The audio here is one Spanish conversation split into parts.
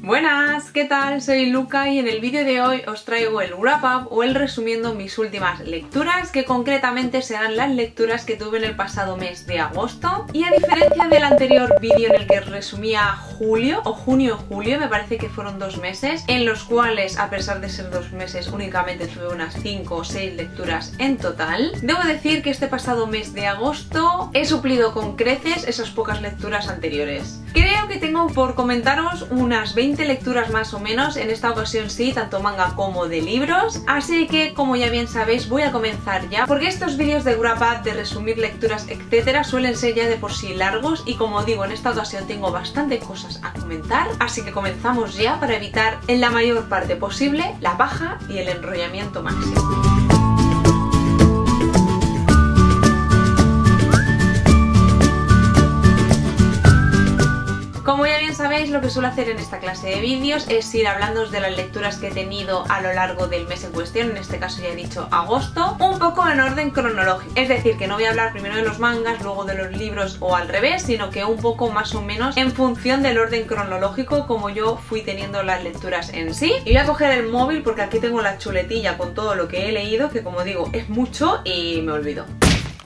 Buenas, ¿qué tal? Soy Luca y en el vídeo de hoy os traigo el wrap up o el resumiendo mis últimas lecturas, que concretamente serán las lecturas que tuve en el pasado mes de agosto. Y a diferencia del anterior vídeo en el que resumía julio o junio-julio, me parece que fueron 2 meses, en los cuales a pesar de ser 2 meses únicamente tuve unas 5 o 6 lecturas en total, debo decir que este pasado mes de agosto he suplido con creces esas pocas lecturas anteriores. Creo que tengo por comentaros unas 20 lecturas más o menos, en esta ocasión sí, tanto manga como de libros, así que como ya bien sabéis voy a comenzar ya, porque estos vídeos de wrap up, de resumir lecturas, etcétera, suelen ser ya de por sí largos y como digo, en esta ocasión tengo bastante cosas a comentar, así que comenzamos ya para evitar en la mayor parte posible la paja y el enrollamiento máximo. Como ya bien sabéis, lo que suelo hacer en esta clase de vídeos es ir hablándoos de las lecturas que he tenido a lo largo del mes en cuestión, en este caso ya he dicho agosto, un poco en orden cronológico. Es decir, que no voy a hablar primero de los mangas, luego de los libros o al revés, sino que un poco más o menos en función del orden cronológico como yo fui teniendo las lecturas en sí. Y voy a coger el móvil porque aquí tengo la chuletilla con todo lo que he leído, que como digo es mucho y me olvido.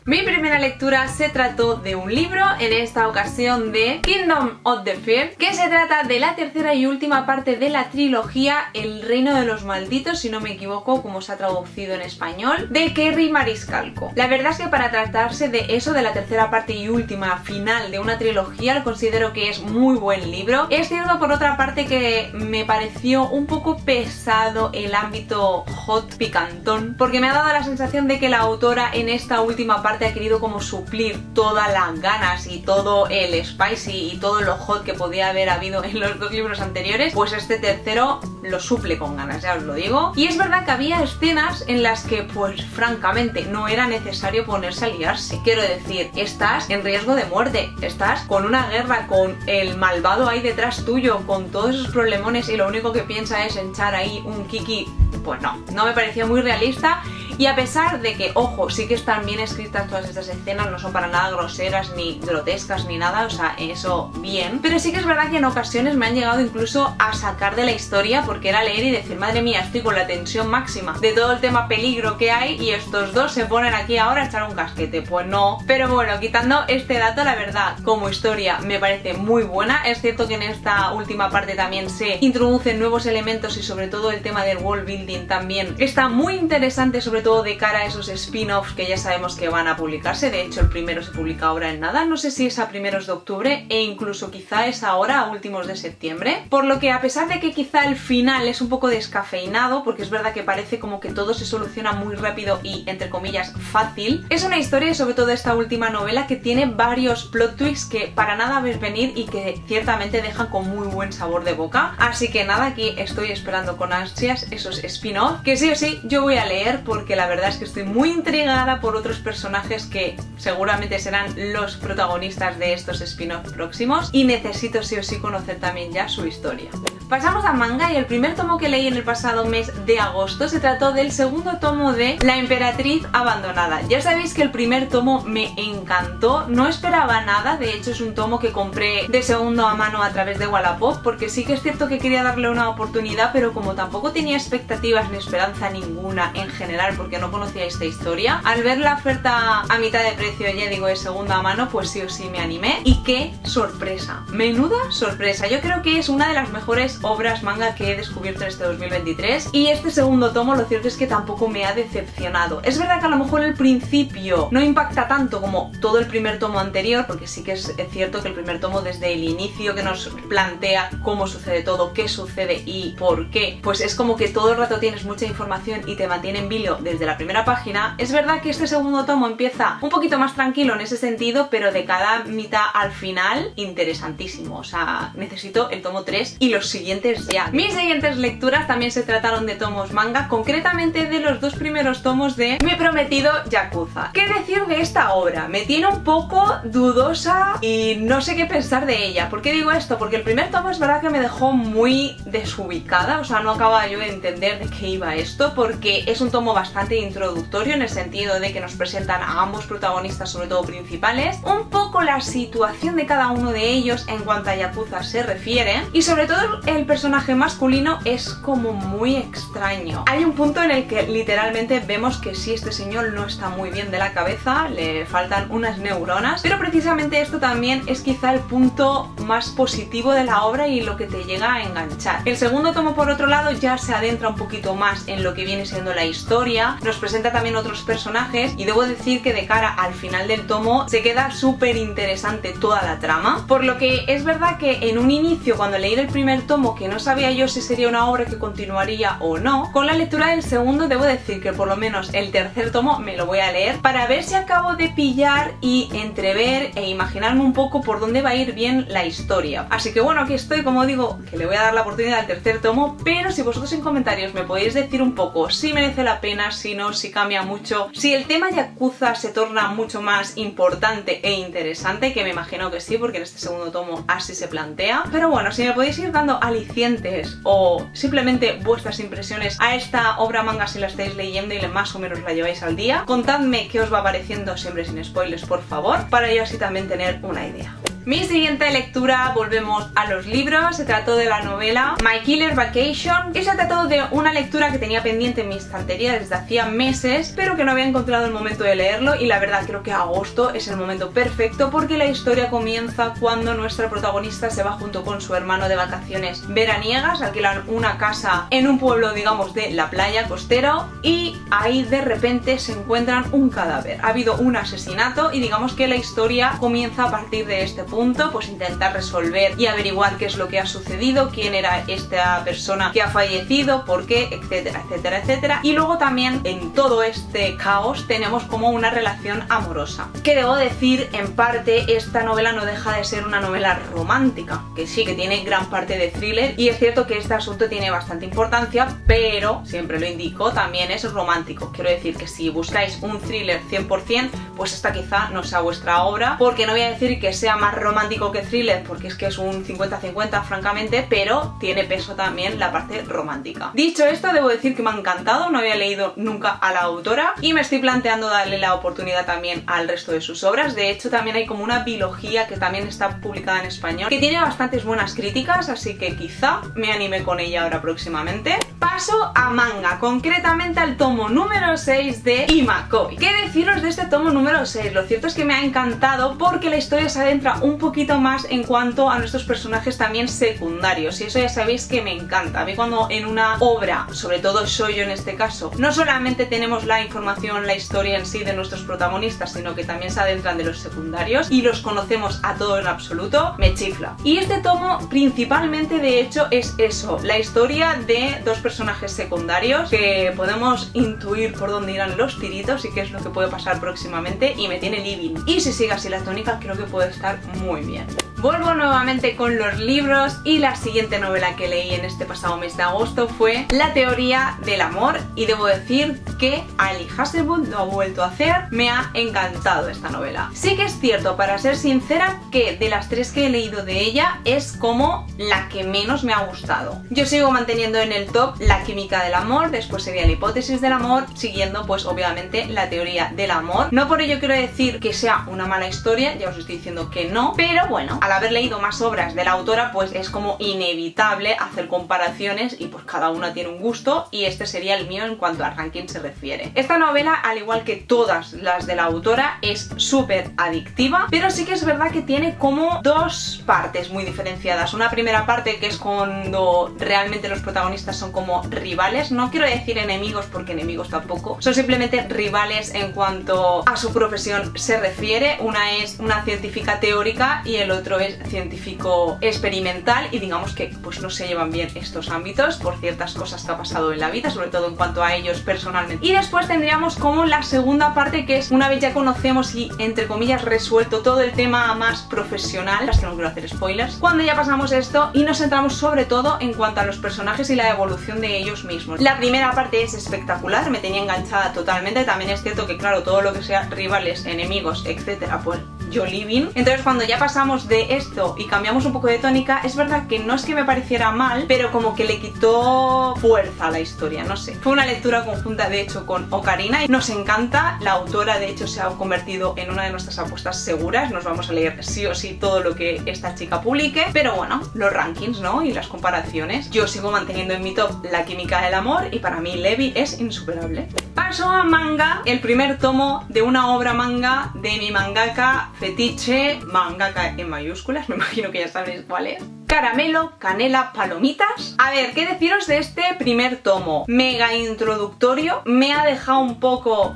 Mi primera lectura se trató de un libro, en esta ocasión de Kingdom of the Field, que se trata de la tercera y última parte de la trilogía El Reino de los Malditos, si no me equivoco, como se ha traducido en español, de Kerry Mariscalco. La verdad es que para tratarse de eso, de la tercera parte y última final de una trilogía, lo considero que es muy buen libro. Es cierto por otra parte que me pareció un poco pesado el ámbito hot picantón, porque me ha dado la sensación de que la autora en esta última parte ha querido como suplir todas las ganas y todo el spicy y todo lo hot que podía haber habido en los 2 libros anteriores, pues este tercero lo suple con ganas, ya os lo digo. Y es verdad que había escenas en las que pues francamente no era necesario ponerse a liarse. Quiero decir, estás en riesgo de muerte, estás con una guerra, con el malvado ahí detrás tuyo, con todos esos problemones y lo único que piensa es echar ahí un kiki. Pues no me parecía muy realista. Y a pesar de que, ojo, sí que están bien escritas todas estas escenas, no son para nada groseras ni grotescas ni nada, o sea, eso bien. Pero sí que es verdad que en ocasiones me han llegado incluso a sacar de la historia, porque era leer y decir, madre mía, estoy con la tensión máxima de todo el tema peligro que hay y estos dos se ponen aquí ahora a echar un casquete. Pues no. Pero bueno, quitando este dato, la verdad, como historia me parece muy buena. Es cierto que en esta última parte también se introducen nuevos elementos y sobre todo el tema del world building también está muy interesante, sobre todo de cara a esos spin-offs que ya sabemos que van a publicarse. De hecho el primero se publica ahora en nada, no sé si es a primeros de octubre e incluso quizá es ahora a últimos de septiembre, por lo que a pesar de que quizá el final es un poco descafeinado, porque es verdad que parece como que todo se soluciona muy rápido y entre comillas fácil, es una historia y sobre todo esta última novela que tiene varios plot twists que para nada ves venir y que ciertamente dejan con muy buen sabor de boca. Así que nada, aquí estoy esperando con ansias esos spin-offs que sí o sí yo voy a leer, porque la verdad es que estoy muy intrigada por otros personajes que seguramente serán los protagonistas de estos spin-offs próximos y necesito sí o sí conocer también ya su historia. Pasamos a manga y el primer tomo que leí en el pasado mes de agosto se trató del segundo tomo de La Emperatriz Abandonada. Ya sabéis que el primer tomo me encantó, no esperaba nada, de hecho es un tomo que compré de segundo a mano a través de Wallapop, porque sí que es cierto que quería darle una oportunidad, pero como tampoco tenía expectativas ni esperanza ninguna en general porque no conocía esta historia, al ver la oferta a mitad de precio, ya digo, de segunda mano, pues sí o sí me animé. Y qué sorpresa, menuda sorpresa. Yo creo que es una de las mejores obras manga que he descubierto en este 2023 y este segundo tomo lo cierto es que tampoco me ha decepcionado. Es verdad que a lo mejor el principio no impacta tanto como todo el primer tomo anterior, porque sí que es cierto que el primer tomo desde el inicio que nos plantea cómo sucede todo, qué sucede y por qué, pues es como que todo el rato tienes mucha información y te mantiene en vilo desde la primera página. Es verdad que este segundo tomo empieza un poquito más tranquilo en ese sentido, pero de cada mitad al final interesantísimo, o sea, necesito el tomo 3 y los siguientes ya. Mis siguientes lecturas también se trataron de tomos manga, concretamente de los 2 primeros tomos de Mi Prometido Yakuza. ¿Qué decir de esta obra? Me tiene un poco dudosa y no sé qué pensar de ella. ¿Por qué digo esto? Porque el primer tomo es verdad que me dejó muy desubicada, o sea, no acababa yo de entender de qué iba esto, porque es un tomo bastante bastante introductorio en el sentido de que nos presentan a ambos protagonistas, sobre todo principales, un poco la situación de cada uno de ellos en cuanto a Yakuza se refiere, y sobre todo el personaje masculino es como muy extraño. Hay un punto en el que literalmente vemos que sí, este señor no está muy bien de la cabeza, le faltan unas neuronas, pero precisamente esto también es quizá el punto más positivo de la obra y lo que te llega a enganchar. El segundo tomo, por otro lado, ya se adentra un poquito más en lo que viene siendo la historia, nos presenta también otros personajes y debo decir que de cara al final del tomo se queda súper interesante toda la trama, por lo que es verdad que en un inicio, cuando leí el primer tomo, que no sabía yo si sería una obra que continuaría o no, con la lectura del segundo debo decir que por lo menos el tercer tomo me lo voy a leer para ver si acabo de pillar y entrever e imaginarme un poco por dónde va a ir bien la historia. Así que bueno, aquí estoy, como digo, que le voy a dar la oportunidad al tercer tomo, pero si vosotros en comentarios me podéis decir un poco si merece la pena, si no, si cambia mucho, si el tema Yakuza se torna mucho más importante e interesante, que me imagino que sí, porque en este segundo tomo así se plantea. Pero bueno, si me podéis ir dando alicientes o simplemente vuestras impresiones a esta obra manga si la estáis leyendo y más o menos la lleváis al día, contadme qué os va pareciendo, siempre sin spoilers, por favor, para yo así también tener una idea. Mi siguiente lectura, volvemos a los libros, se trató de la novela My Killer Vacation y se trató de una lectura que tenía pendiente en mi estantería desde hacía meses, pero que no había encontrado el momento de leerlo, y la verdad creo que agosto es el momento perfecto porque la historia comienza cuando nuestra protagonista se va junto con su hermano de vacaciones veraniegas, alquilan una casa en un pueblo, digamos, de la playa costero, y ahí de repente se encuentran un cadáver. Ha habido un asesinato y digamos que la historia comienza a partir de este punto, pues intentar resolver y averiguar qué es lo que ha sucedido, quién era esta persona que ha fallecido, por qué, etcétera, etcétera, etcétera. Y luego también en todo este caos tenemos como una relación amorosa, que debo decir, en parte esta novela no deja de ser una novela romántica, que sí, que tiene gran parte de thriller, y es cierto que este asunto tiene bastante importancia, pero siempre lo indico, también es romántico. Quiero decir que si buscáis un thriller 100%, pues esta quizá no sea vuestra obra, porque no voy a decir que sea más romántico que thriller, porque es que es un 50-50 francamente, pero tiene peso también la parte romántica. Dicho esto, debo decir que me ha encantado, no había leído nunca a la autora y me estoy planteando darle la oportunidad también al resto de sus obras. De hecho, también hay como una biología que también está publicada en español, que tiene bastantes buenas críticas, así que quizá me anime con ella ahora próximamente. Paso a manga, concretamente al tomo número 6 de Imakoi. ¿Qué deciros de este tomo número 6? Lo cierto es que me ha encantado porque la historia se adentra un poquito más en cuanto a nuestros personajes también secundarios, y eso ya sabéis que me encanta. A mí cuando en una obra, sobre todo shoujo en este caso, no solamente tenemos la información, la historia en sí de nuestros protagonistas, sino que también se adentran de los secundarios y los conocemos a todo en absoluto, me chifla. Y este tomo principalmente, de hecho, es eso, la historia de dos personajes secundarios que podemos intuir por dónde irán los tiritos y qué es lo que puede pasar próximamente, y me tiene living. Y si sigue así la tónica, creo que puede estar muy bien. Vuelvo nuevamente con los libros, y la siguiente novela que leí en este pasado mes de agosto fue La teoría del amor, y debo decir que Ali Hazelwood lo ha vuelto a hacer. Me ha encantado esta novela. Sí que es cierto, para ser sincera, que de las tres que he leído de ella es como la que menos me ha gustado. Yo sigo manteniendo en el top La química del amor, después sería La hipótesis del amor, siguiendo pues obviamente La teoría del amor. No por ello quiero decir que sea una mala historia, ya os estoy diciendo que no, pero bueno, al haber leído más obras de la autora, pues es como inevitable hacer comparaciones, y pues cada una tiene un gusto, y este sería el mío en cuanto a ranking se refiere. Esta novela, al igual que todas las de la autora, es súper adictiva, pero sí que es verdad que tiene como dos partes muy diferenciadas. Una primera parte que es cuando realmente los protagonistas son como rivales, no quiero decir enemigos porque enemigos tampoco, son simplemente rivales en cuanto a su profesión se refiere. Una es una científica teórica y el otro es científico experimental, y digamos que pues no se llevan bien estos ámbitos por ciertas cosas que ha pasado en la vida, sobre todo en cuanto a ellos personalmente. Y después tendríamos como la segunda parte, que es una vez ya conocemos y entre comillas resuelto todo el tema más profesional, es que no quiero hacer spoilers, cuando ya pasamos esto y nos centramos sobre todo en cuanto a los personajes y la evolución de ellos mismos. La primera parte es espectacular, me tenía enganchada totalmente. También es cierto que claro, todo lo que sea rivales, enemigos, etcétera, pues Jolibin. Entonces cuando ya pasamos de esto y cambiamos un poco de tónica, es verdad que no es que me pareciera mal, pero como que le quitó fuerza a la historia, no sé. Fue una lectura conjunta de hecho con Ocarina y nos encanta. La autora de hecho se ha convertido en una de nuestras apuestas seguras. Nos vamos a leer sí o sí todo lo que esta chica publique, pero bueno, los rankings, ¿no? Y las comparaciones. Yo sigo manteniendo en mi top La química del amor y para mí Levi es insuperable. Paso a manga, el primer tomo de una obra manga de mi mangaka fetiche, mangaka en mayúsculas, me imagino que ya sabéis cuál es. Caramelo, canela, palomitas. A ver, ¿qué deciros de este primer tomo? Mega introductorio, me ha dejado un poco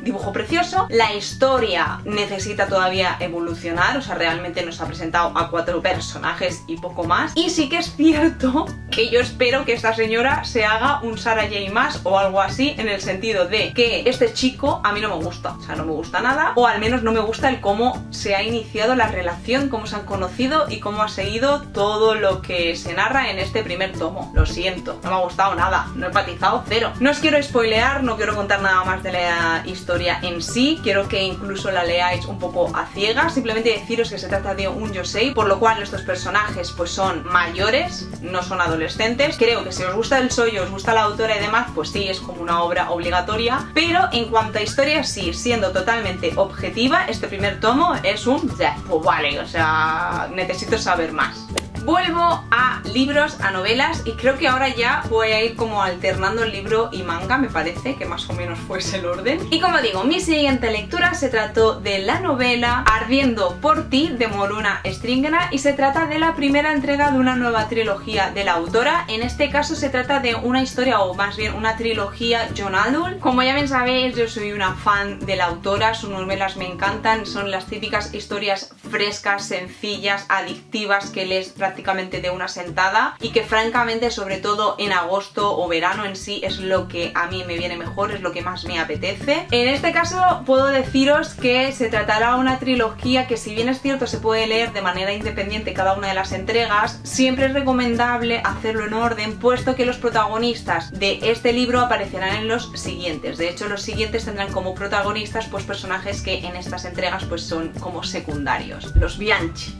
dibujo precioso. La historia necesita todavía evolucionar, o sea, realmente nos ha presentado a 4 personajes y poco más. Y sí que es cierto que yo espero que esta señora se haga un Sarah J más o algo así, en el sentido de que este chico a mí no me gusta, o sea, no me gusta nada, o al menos no me gusta el cómo se ha iniciado la relación, cómo se han conocido y cómo ha seguido todo lo que se narra en este primer tomo. Lo siento, no me ha gustado nada, no he empatizado cero. No os quiero spoilear, no quiero contar nada más de la historia en sí, quiero que incluso la leáis un poco a ciegas, simplemente deciros que se trata de un yosei, por lo cual estos personajes pues son mayores, no son adolescentes. Creo que si os gusta el shoujo, os gusta la autora y demás, pues sí, es como una obra obligatoria, pero en cuanto a historia sí, siendo totalmente objetiva, este primer tomo es un pues vale, o sea, necesito saber más. Vuelvo a libros, a novelas, y creo que ahora ya voy a ir como alternando el libro y manga, me parece que más o menos fue ese el orden. Y como digo, mi siguiente lectura se trató de la novela Ardiendo por ti de Moruna Stringena y se trata de la primera entrega de una nueva trilogía de la autora. En este caso se trata de una historia, o más bien una trilogía young adult. Como ya bien sabéis, yo soy una fan de la autora, sus novelas me encantan, son las típicas historias frescas, sencillas, adictivas que lees prácticamente de una sentada y que francamente, sobre todo en agosto o verano en sí, es lo que a mí me viene mejor, es lo que más me apetece. En este caso puedo deciros que se tratará de una trilogía que, si bien es cierto se puede leer de manera independiente cada una de las entregas, siempre es recomendable hacerlo en orden, puesto que los protagonistas de este libro aparecerán en los siguientes. De hecho, los siguientes tendrán como protagonistas pues personajes que en estas entregas pues son como secundarios, los Bianchi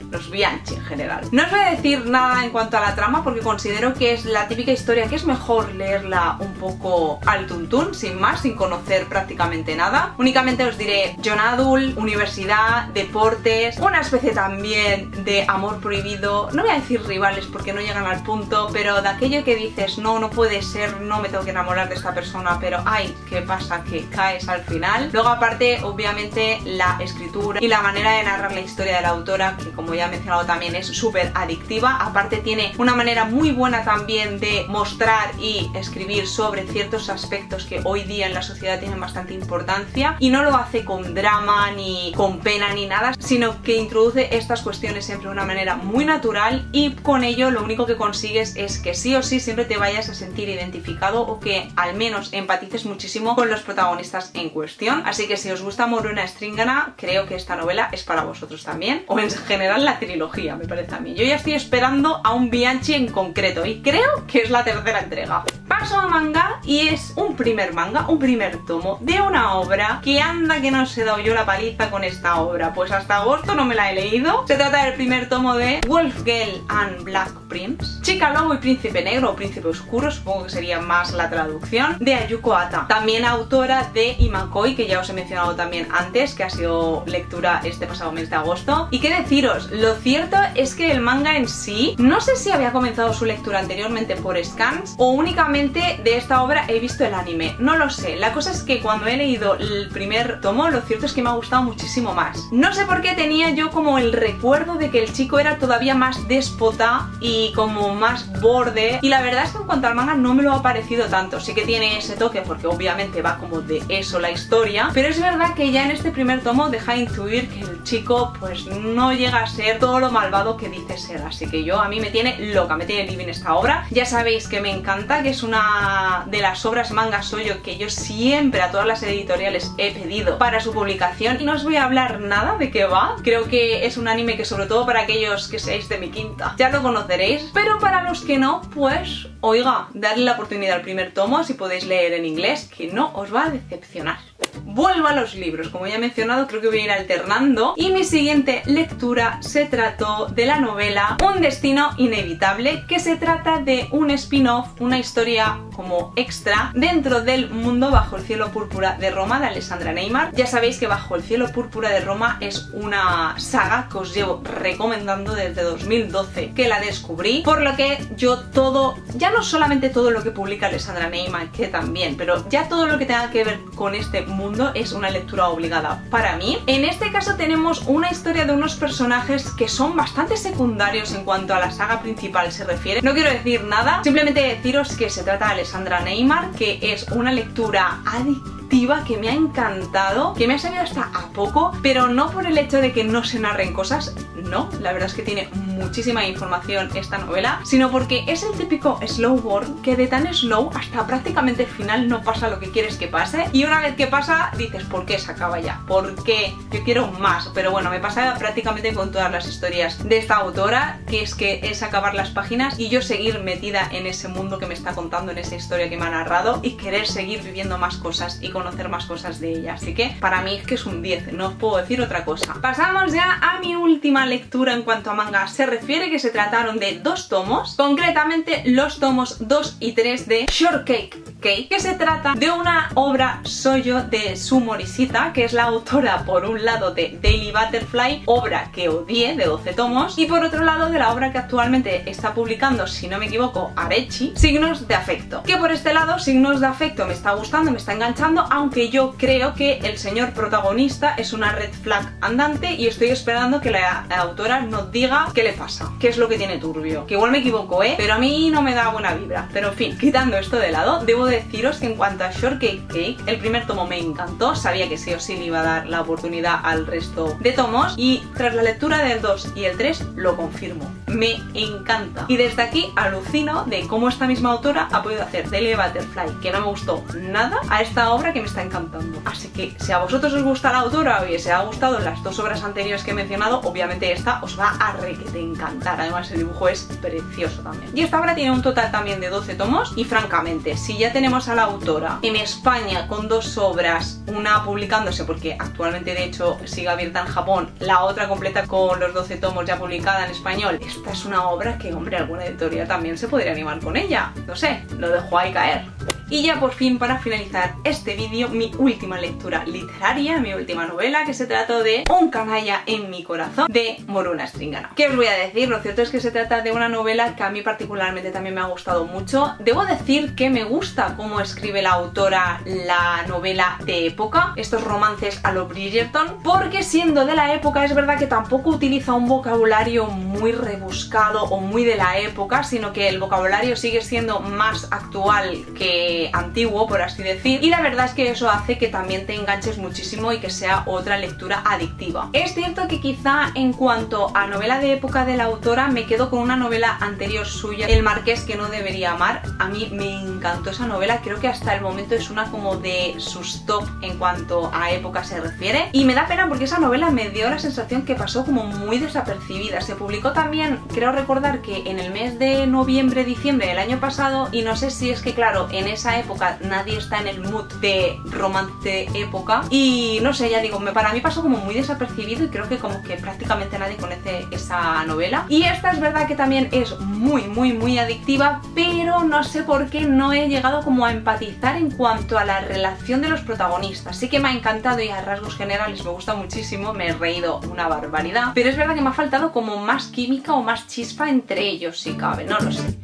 en general. No os voy a decir nada en cuanto a la trama porque considero que es la típica historia que es mejor leerla un poco al tuntún, sin más, sin conocer prácticamente nada. Únicamente os diré young adult, universidad, deportes, una especie también de amor prohibido, no voy a decir rivales porque no llegan al punto, pero de aquello que dices no, no puede ser, no me tengo que enamorar de esta persona, pero ay, ¿qué pasa? Que caes al final. Luego aparte, obviamente, la escritura y la manera de narrar la historia de la autora, que como ya he mencionado también es súper adictiva. Aparte tiene una manera muy buena también de mostrar y escribir sobre ciertos aspectos que hoy día en la sociedad tienen bastante importancia, y no lo hace con drama ni con pena ni nada, sino que introduce estas cuestiones siempre de una manera muy natural, y con ello lo único que consigues es que sí o sí siempre te vayas a sentir identificado o que al menos empatices muchísimo con los protagonistas en cuestión. Así que si os gusta Moruna Stringena, creo que esta novela es para vosotros también, o en general la trilogía, me parece a mí. Yo ya estoy esperando a un Bianchi en concreto y creo que es la tercera entrega. Paso a manga y es un primer manga, un primer tomo de una obra que anda que no os he dado yo la paliza con esta obra, pues hasta agosto no me la he leído. Se trata del primer tomo de Wolfgirl and Black Prince, Chica Lobo y Príncipe Negro o Príncipe Oscuro, supongo que sería más la traducción, de Ayuko Ata, también autora de Imakoi, que ya os he mencionado también antes, que ha sido lectura este pasado mes de agosto. Y qué deciros, lo cierto es que el manga en sí, no sé si había comenzado su lectura anteriormente por scans o únicamente de esta obra he visto el anime, no lo sé. La cosa es que cuando he leído el primer tomo, lo cierto es que me ha gustado muchísimo más. No sé por qué tenía yo como el recuerdo de que el chico era todavía más déspota y como más borde, y la verdad es que en cuanto al manga no me lo ha parecido tanto. Sí que tiene ese toque porque obviamente va como de eso la historia, pero es verdad que ya en este primer tomo deja intuir que el chico pues no llega a ser todo lo malvado que dice ser. Así que a mí me tiene loca, me tiene living esta obra. Ya sabéis que me encanta, que es una de las obras manga shoujo que yo siempre a todas las editoriales he pedido para su publicación, y no os voy a hablar nada de qué va. Creo que es un anime que, sobre todo para aquellos que seáis de mi quinta, ya lo conoceréis, pero para los que no, pues oiga, darle la oportunidad al primer tomo si podéis leer en inglés, que no os va a decepcionar. Vuelvo a los libros, como ya he mencionado, creo que voy a ir alternando. Y mi siguiente lectura se trató de la novela Un destino inevitable, que se trata de un spin-off, una historia como extra dentro del mundo Bajo el cielo púrpura de Roma de Alessandra Neymar. Ya sabéis que Bajo el cielo púrpura de Roma es una saga que os llevo recomendando desde 2012 que la descubrí, por lo que yo todo, ya no solamente todo lo que publica Alessandra Neymar, que también, pero ya todo lo que tenga que ver con este mundo es una lectura obligada para mí. En este caso tenemos una historia de unos personajes que son bastante secundarios en cuanto a la saga principal se refiere. No quiero decir nada, simplemente deciros que se trata de Alessandra Neymar, que es una lectura adictiva que me ha encantado, que me ha sabido hasta a poco, pero no por el hecho de que no se narren cosas, no, la verdad es que tiene muchísima información esta novela, sino porque es el típico slow burn que de tan slow hasta prácticamente el final no pasa lo que quieres que pase, y una vez que pasa dices, ¿por qué se acaba ya? ¿Por qué? Yo quiero más. Pero bueno, me pasa prácticamente con todas las historias de esta autora, que es acabar las páginas y yo seguir metida en ese mundo que me está contando, en esa historia que me ha narrado, y querer seguir viviendo más cosas y conocer más cosas de ella. Así que para mí es que es un 10, no os puedo decir otra cosa. Pasamos ya a mi última lectura en cuanto a manga se refiere, que se trataron de 2 tomos, concretamente los tomos 2 y 3 de Shortcake Cake, que se trata de una obra shoujo de Sumo Nishita, que es la autora por un lado de Daily Butterfly, obra que odié, de 12 tomos, y por otro lado de la obra que actualmente está publicando, si no me equivoco, Arechi, Signos de Afecto, que por este lado Signos de Afecto me está gustando, me está enganchando, aunque yo creo que el señor protagonista es una red flag andante y estoy esperando que la autora nos diga qué le pasa, qué es lo que tiene turbio, que igual me equivoco, pero a mí no me da buena vibra. Pero en fin, quitando esto de lado, debo deciros que en cuanto a Shortcake Cake, el primer tomo me encantó, sabía que sí o sí le iba a dar la oportunidad al resto de tomos, y tras la lectura del 2 y el 3 lo confirmo, me encanta. Y desde aquí alucino de cómo esta misma autora ha podido hacer Daily Butterfly, que no me gustó nada, a esta obra que me está encantando. Así que si a vosotros os gusta la autora y os ha gustado las 2 obras anteriores que he mencionado, obviamente esta os va a requete encantar. Además el dibujo es precioso también. Y esta obra tiene un total también de 12 tomos, y francamente, si ya tenemos a la autora en España con 2 obras, una publicándose porque actualmente de hecho sigue abierta en Japón, la otra completa con los 12 tomos ya publicada en español, esta es una obra que, hombre, alguna editorial también se podría animar con ella. No sé, lo dejo ahí caer. Y ya por fin, para finalizar este vídeo, mi última lectura literaria, mi última novela, que se trató de Un canalla en mi corazón, de Moruna Stringana. ¿Qué os voy a decir? Lo cierto es que se trata de una novela que a mí particularmente también me ha gustado mucho. Debo decir que me gusta cómo escribe la autora la novela de época, estos romances a lo Bridgerton, porque siendo de la época es verdad que tampoco utiliza un vocabulario muy rebuscado o muy de la época, sino que el vocabulario sigue siendo más actual que antiguo, por así decir, y la verdad es que eso hace que también te enganches muchísimo y que sea otra lectura adictiva. Es cierto que quizá en cuanto a novela de época de la autora me quedo con una novela anterior suya, El marqués que no debería amar. A mí me encantó esa novela, creo que hasta el momento es una como de sus top en cuanto a época se refiere, y me da pena porque esa novela me dio la sensación que pasó como muy desapercibida. Se publicó también, creo recordar que en el mes de noviembre-diciembre del año pasado, y no sé si es que claro, en esa época nadie está en el mood de romance época, y no sé, ya digo, para mí pasó como muy desapercibido y creo que como que prácticamente nadie conoce esa novela. Y esta es verdad que también es muy adictiva, pero no sé por qué no he llegado como a empatizar en cuanto a la relación de los protagonistas. Sí que me ha encantado y a rasgos generales me gusta muchísimo, me he reído una barbaridad, pero es verdad que me ha faltado como más química o más chispa entre ellos, si cabe, no lo sé.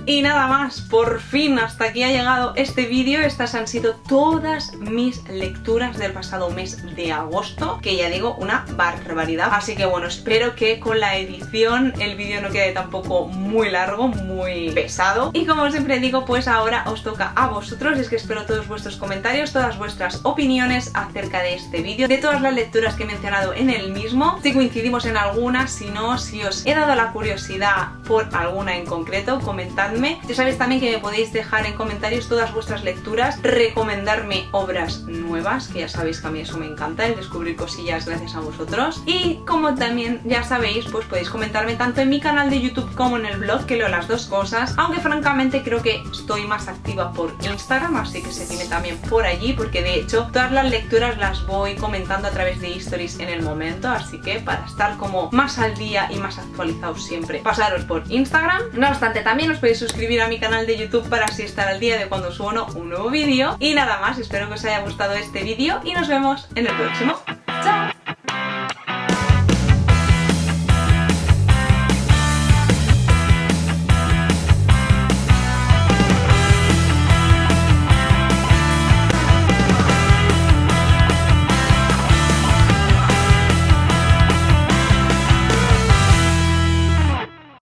Y nada más, por fin hasta aquí ha llegado este vídeo. Estas han sido todas mis lecturas del pasado mes de agosto, que ya digo, una barbaridad. Así que bueno, espero que con la edición el vídeo no quede tampoco muy largo, muy pesado. Y como siempre digo, pues ahora os toca a vosotros. Es que espero todos vuestros comentarios, todas vuestras opiniones acerca de este vídeo, de todas las lecturas que he mencionado en el mismo. Si coincidimos en alguna, si no, si os he dado la curiosidad por alguna en concreto, comentadme. comentadme. Ya sabéis también que me podéis dejar en comentarios todas vuestras lecturas, recomendarme obras nuevas, que ya sabéis que a mí eso me encanta, el descubrir cosillas gracias a vosotros. Y como también ya sabéis, pues podéis comentarme tanto en mi canal de YouTube como en el blog, que leo las dos cosas, aunque francamente creo que estoy más activa por Instagram, así que seguidme también por allí, porque de hecho todas las lecturas las voy comentando a través de stories en el momento, así que para estar como más al día y más actualizados siempre, pasaros por Instagram. No obstante, también os podéis suscribir a mi canal de YouTube para así estar al día de cuando subo un nuevo vídeo. Y nada más, espero que os haya gustado este vídeo y nos vemos en el próximo. ¡Chao!